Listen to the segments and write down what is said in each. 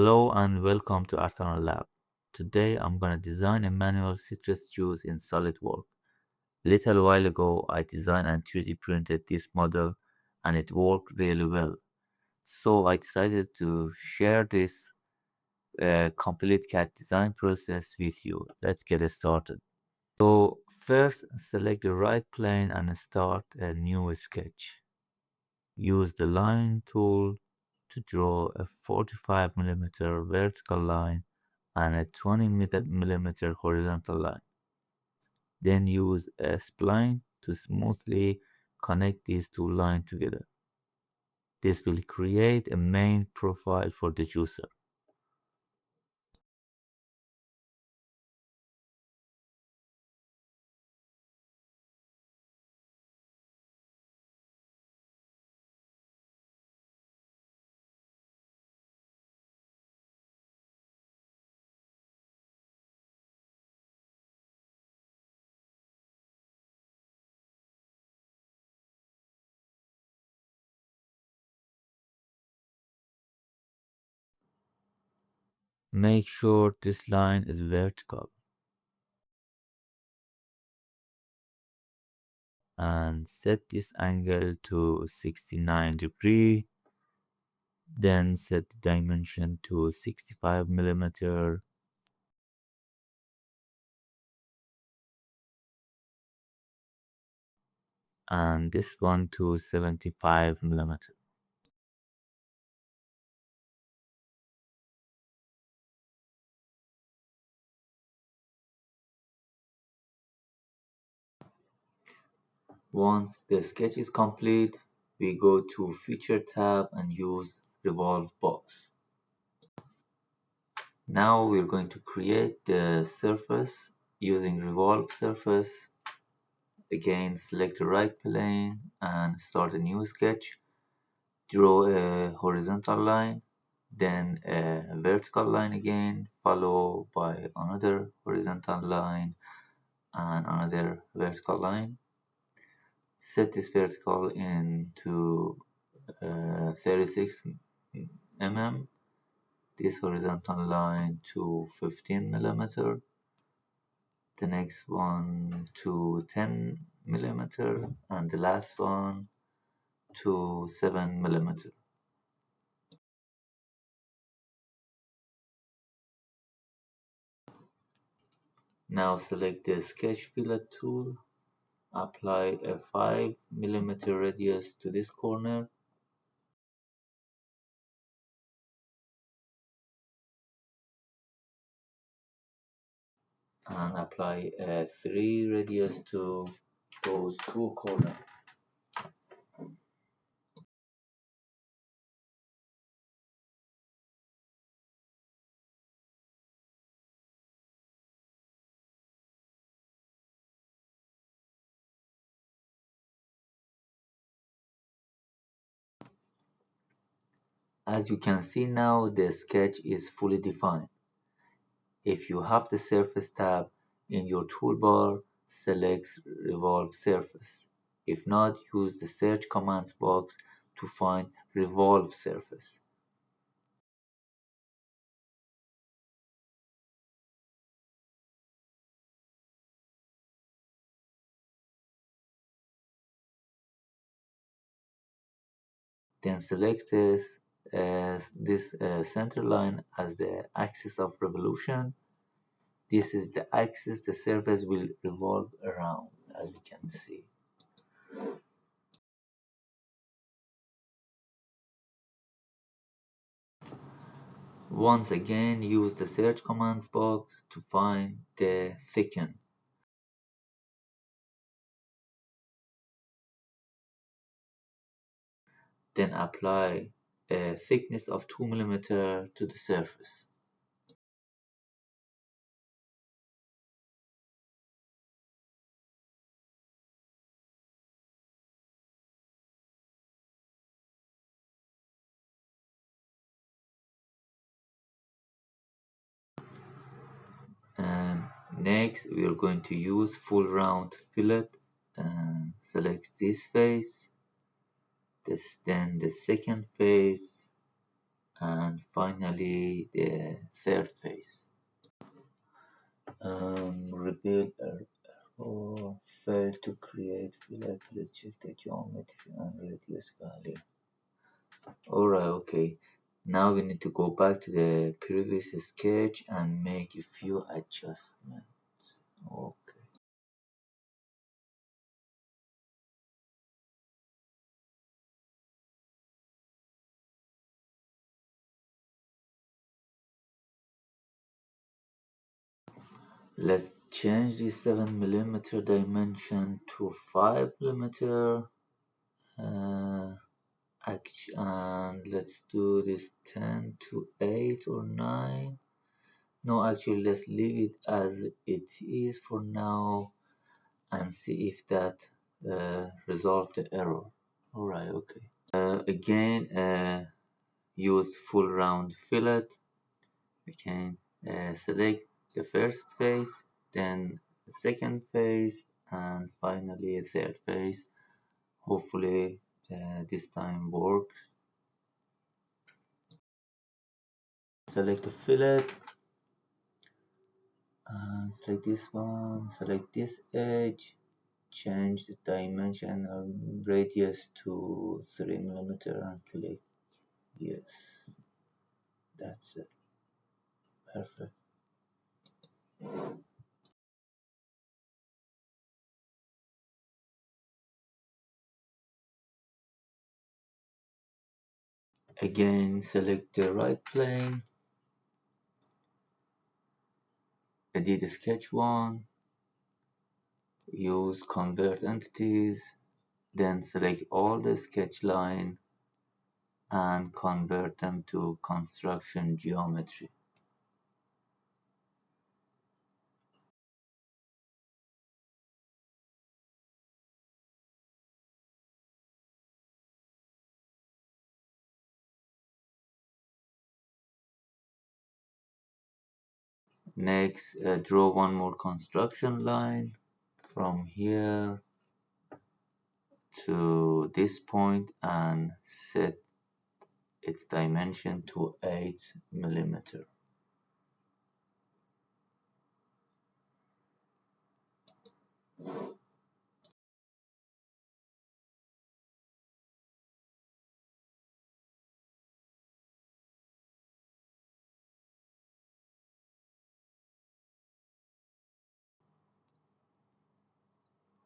Hello and welcome to Arsenal Lab. Today I'm gonna design a manual citrus juice in SolidWorks. Little while ago I designed and 3D printed this model and it worked really well. So I decided to share this complete CAD design process with you. Let's get started. So first select the right plane and start a new sketch. Use the line tool to draw a 45 mm vertical line and a 20 mm horizontal line. Then use a spline to smoothly connect these two lines together. This will create a main profile for the juicer. Make sure this line is vertical and set this angle to 69 degrees. Then set the dimension to 65 mm and this one to 75 mm. Once the sketch is complete, we go to Feature tab and use Revolve Box. Now we're going to create the surface using Revolved Surface. Again, select the right plane and start a new sketch. Draw a horizontal line, then a vertical line again, followed by another horizontal line and another vertical line. Set this vertical into 36 mm, this horizontal line to 15 mm, the next one to 10 mm, and the last one to 7 mm. Now select the sketch fillet tool, apply a 5 mm radius to this corner and apply a 3 radius to those two corners. As you can see now, the sketch is fully defined. If you have the Surface tab in your toolbar, select Revolve Surface. If not, use the search commands box to find Revolve Surface. Then select this center line as the axis of revolution. This is the axis the surface will revolve around, as we can see. Once again, use the search commands box to find the thicken. Then apply a thickness of 2 mm to the surface. Next, we are going to use full round fillet. Select this face, then the second face, and finally the third phase. Rebuild or fail to create fillet. Please check the geometry and reduce value. Alright, okay. Now we need to go back to the previous sketch and make a few adjustments. Okay. Let's change the 7 mm dimension to 5 mm. Uh, and let's do this 10 to 8 or 9. No, actually, let's leave it as it is for now and see if that resolves the error. Alright, okay. Again, use full round fillet. We can select the first phase, then the second phase, and finally a third phase. Hopefully, this time works. Select the fillet, and select this one, select this edge, change the dimension of radius to 3 mm and click yes. That's it. Perfect. Again, select the right plane, edit sketch 1, use convert entities, then select all the sketch line and convert them to construction geometry. Next, draw one more construction line from here to this point and set its dimension to 8 mm.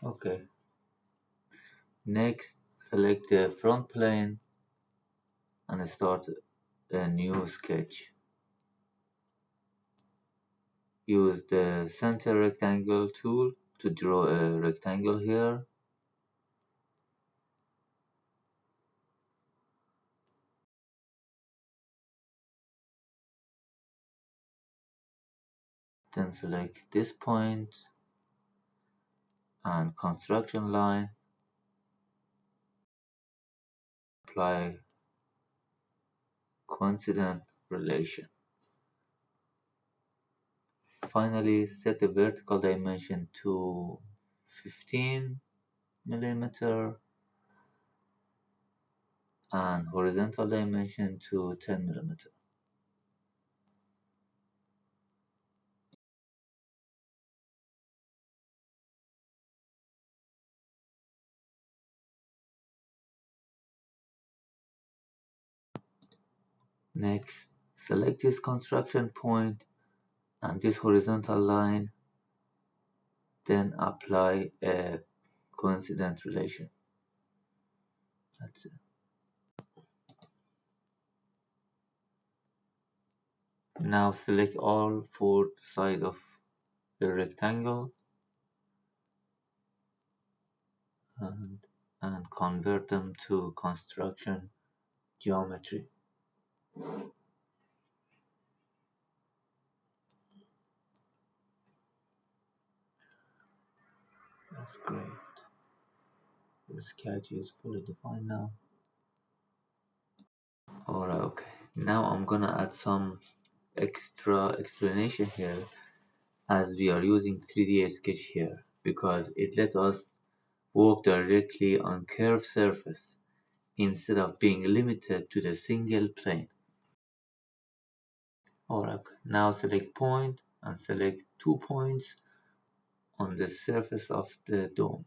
Okay. Next, select the front plane and start a new sketch. Use the center rectangle tool to draw a rectangle here. Then select this point and construction line. Apply coincident relation. Finally, set the vertical dimension to 15 mm and horizontal dimension to 10 mm. Next, select this construction point and this horizontal line, then apply a coincident relation. That's it. Now select all four sides of the rectangle and, and convert them to construction geometry. That's great. The sketch is fully defined now. Alright, okay. Now I'm gonna add some extra explanation here as we are using 3D sketch here because it let us work directly on curved surface instead of being limited to the single plane. Alright, now select point and select 2 points on the surface of the dome.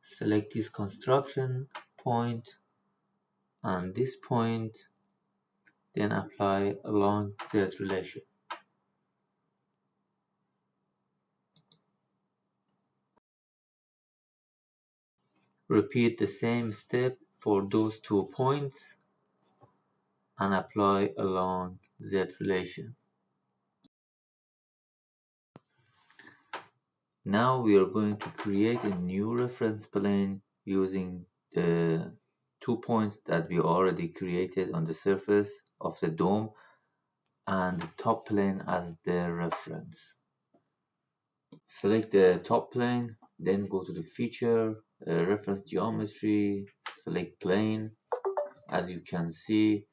Select this construction point and this point, then apply a long Z relation. Repeat the same step for those 2 points and apply a long Z relation. Now we are going to create a new reference plane using the 2 points that we already created on the surface of the dome and the top plane as the reference. Select the top plane, then go to the feature, reference geometry, select plane. As you can see,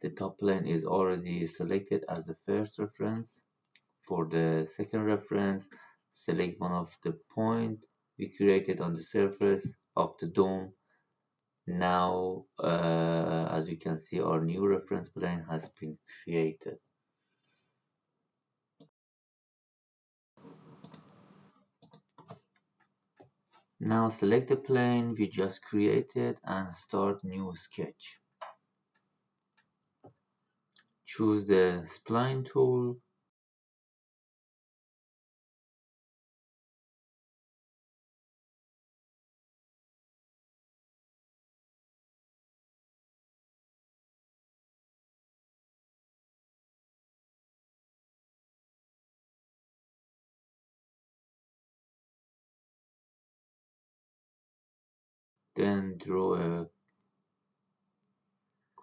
the top plane is already selected as the first reference. For the second reference, select one of the points we created on the surface of the dome. Now, as you can see, our new reference plane has been created. Now select the plane we just created and start new sketch. Choose the Spline tool. Then draw a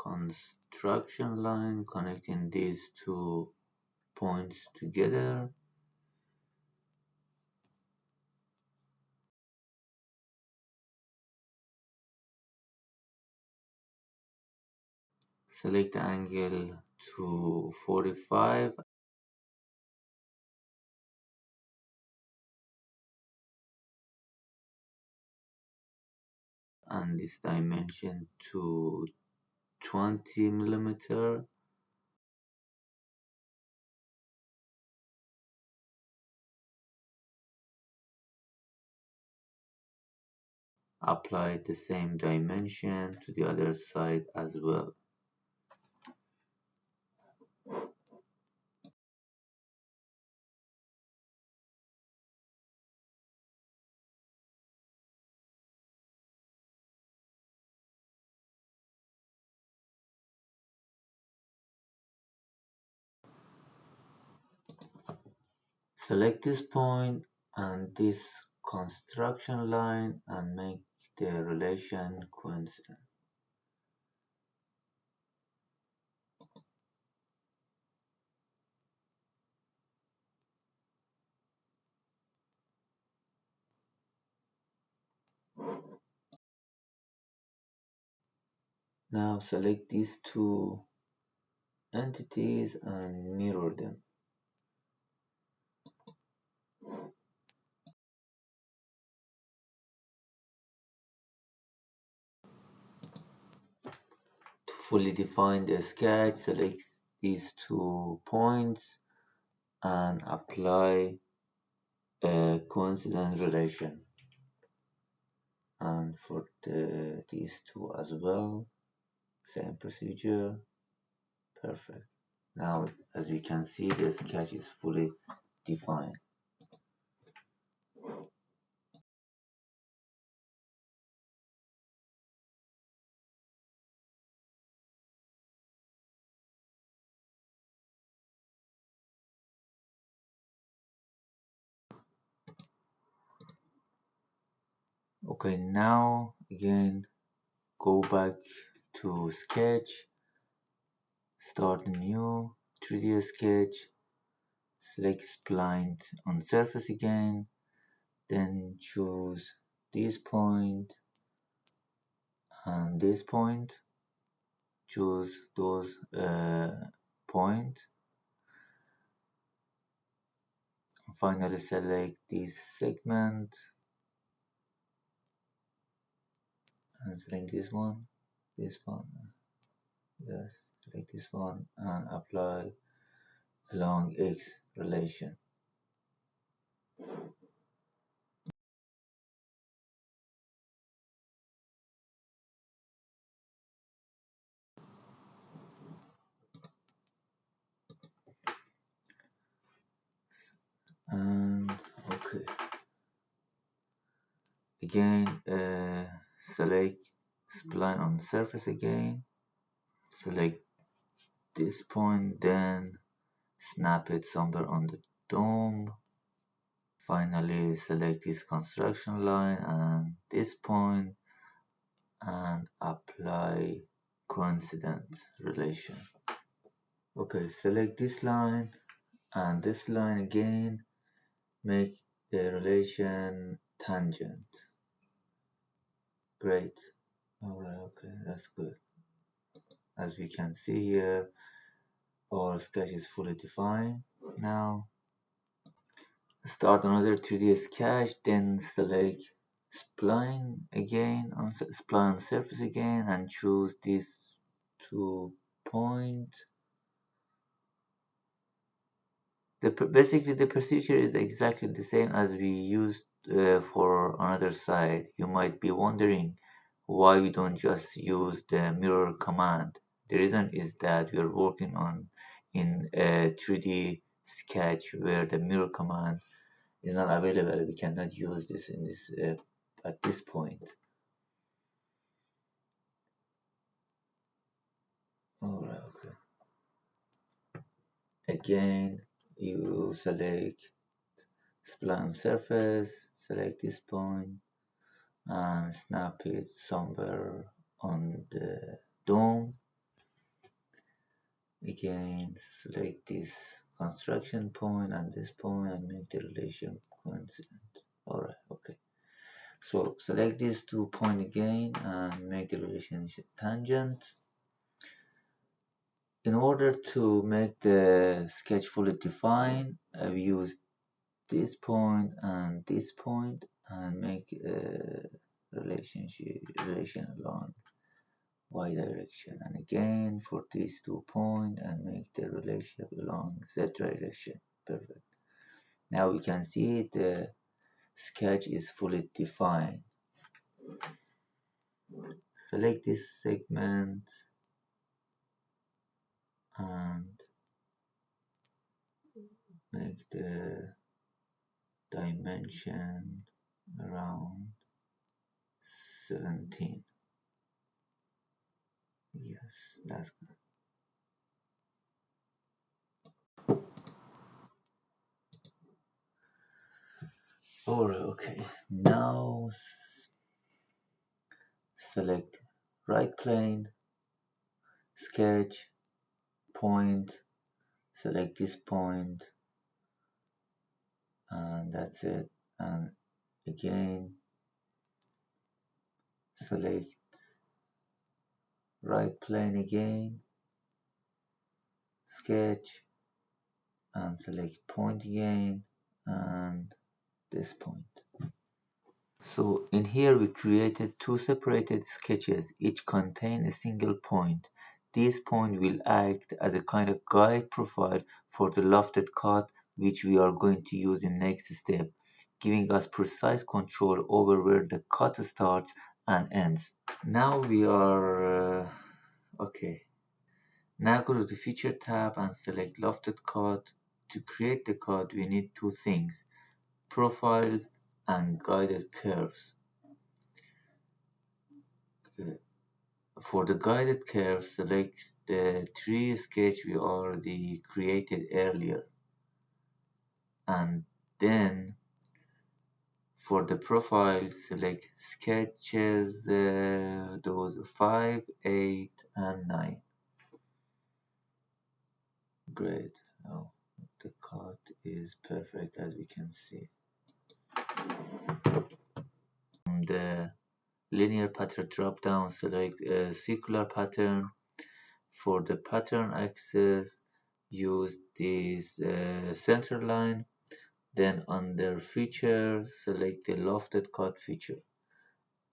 construction line connecting these 2 points together. Select the angle to 45 and this dimension to 20 millimeter. Apply the same dimension to the other side as well. Select this point and this construction line and make the relation coincident. Now select these two entities and mirror them. To fully define the sketch, select these 2 points and apply a coincidence relation. And for these two as well, same procedure. Perfect. Now, as we can see, the sketch is fully defined. Okay, now again, go back to sketch, start a new 3D sketch, select spline on surface again, then choose this point and this point. choose those points. Finally select this segment and select this one, yes, select this one and apply along X relation. And okay, again select spline on surface again, select this point, then snap it somewhere on the dome. Finally select this construction line and this point and apply coincidence relation. Okay, select this line and this line again, make the relation tangent. Great. Alright, okay, that's good. As we can see here, our sketch is fully defined. Now start another 2D sketch, then select spline again, on spline surface again, and choose these 2 points. Basically the procedure is exactly the same as we used for another side. You might be wondering why we don't just use the mirror command. The reason is that we are working on in a 3D sketch where the mirror command is not available. We cannot use this in this at this point. Alright, okay. Again, you select spline surface, select this point and snap it somewhere on the dome. Again, select this construction point and this point and make the relation coincident. Alright, okay. So select these 2 points again and make the relationship tangent. In order to make the sketch fully defined, I've used this point and this point and make a relation along y direction, and again for these 2 points and make the relationship along z direction. Perfect. Now we can see the sketch is fully defined. Select this segment and make the dimension around 17. Yes, that's good. Alright, okay. Now select right plane, sketch, point, select this point, and that's it. And again, select right plane again, sketch, and select point again, and this point. So in here we created 2 separated sketches, each contain a single point. This point will act as a kind of guide profile for the lofted cut, which we are going to use in next step, giving us precise control over where the cut starts and ends. Now we are okay. Now go to the feature tab and select lofted cut. To create the cut we need 2 things, profiles and guided curves. Okay. For the guided curve, select the 3 sketches we already created earlier, and then for the profile select sketches those 5, 8 and 9. Great. Now the cut is perfect, as we can see. From the linear pattern drop down, select a circular pattern For the pattern axis, use this center line. Then under feature, select the Lofted Cut feature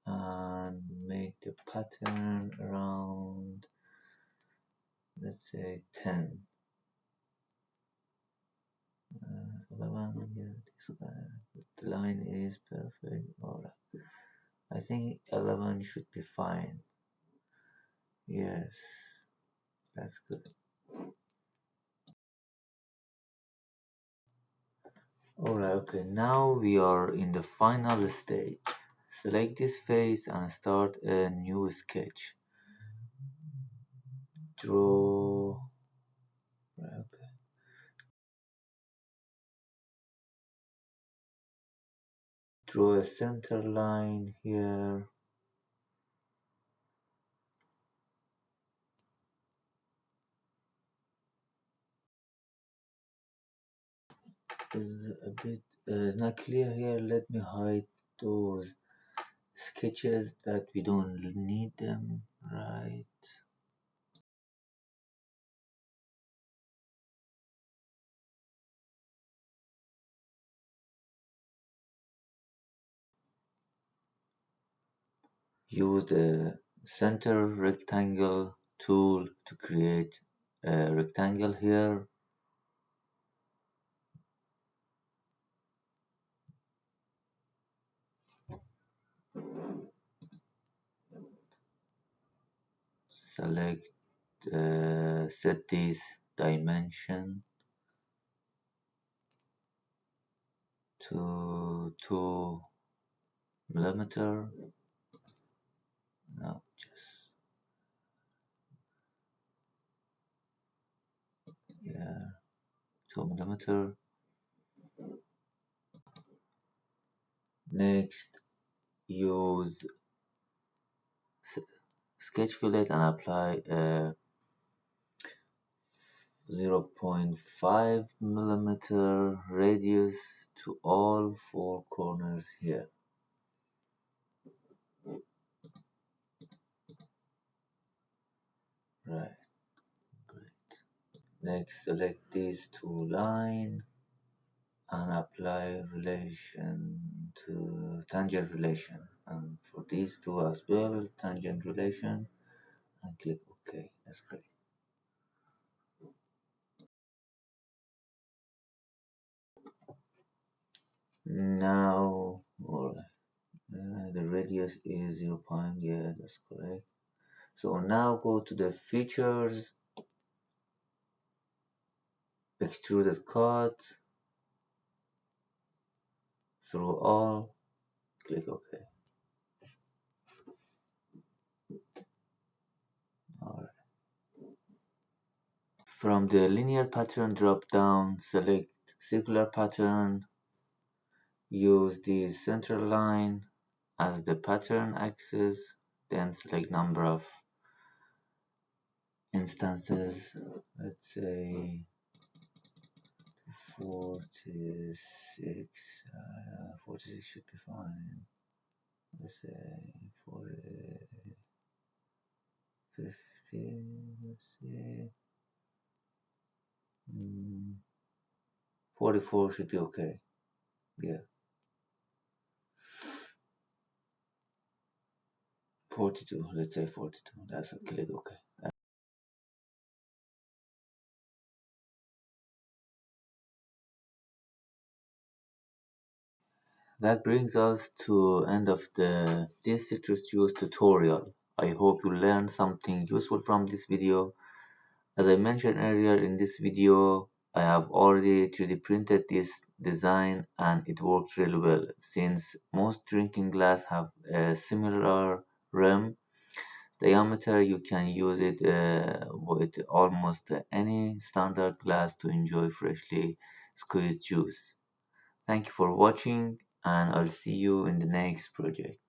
and make the pattern around, let's say 10. 11, yeah, the line is perfect. Alright, I think 11 should be fine. Yes, that's good. Alright, okay, now we are in the final stage. Select this face and start a new sketch. Draw, okay. Draw a center line here. Is a bit it's not clear here. Let me hide those sketches that we don't need them, right? Use the center rectangle tool to create a rectangle here. Select set this dimension to 2 mm. No, just, yeah, 2 mm. Next, use sketch fillet and apply a 0.5 mm radius to all 4 corners here. Right, great. Next, select these two lines and apply relation to tangent relation, and for these two as well, tangent relation, and click OK. That's great. Now, the radius is 0. Yeah, that's correct. So now go to the features, extruded cut, through all, click OK. Alright. From the linear pattern drop down, select circular pattern, use the center line as the pattern axis, then select number of instances, let's say 46, 46 should be fine. Let's say 40, 50, let's see. 44 should be okay. Yeah. 42, let's say 42. That's okay. Click OK. That brings us to end of this citrus juice tutorial. I hope you learned something useful from this video. As I mentioned earlier in this video, I have already 3D printed this design and it works really well. Since most drinking glass have a similar rim diameter, you can use it with almost any standard glass to enjoy freshly squeezed juice. Thank you for watching and I'll see you in the next project.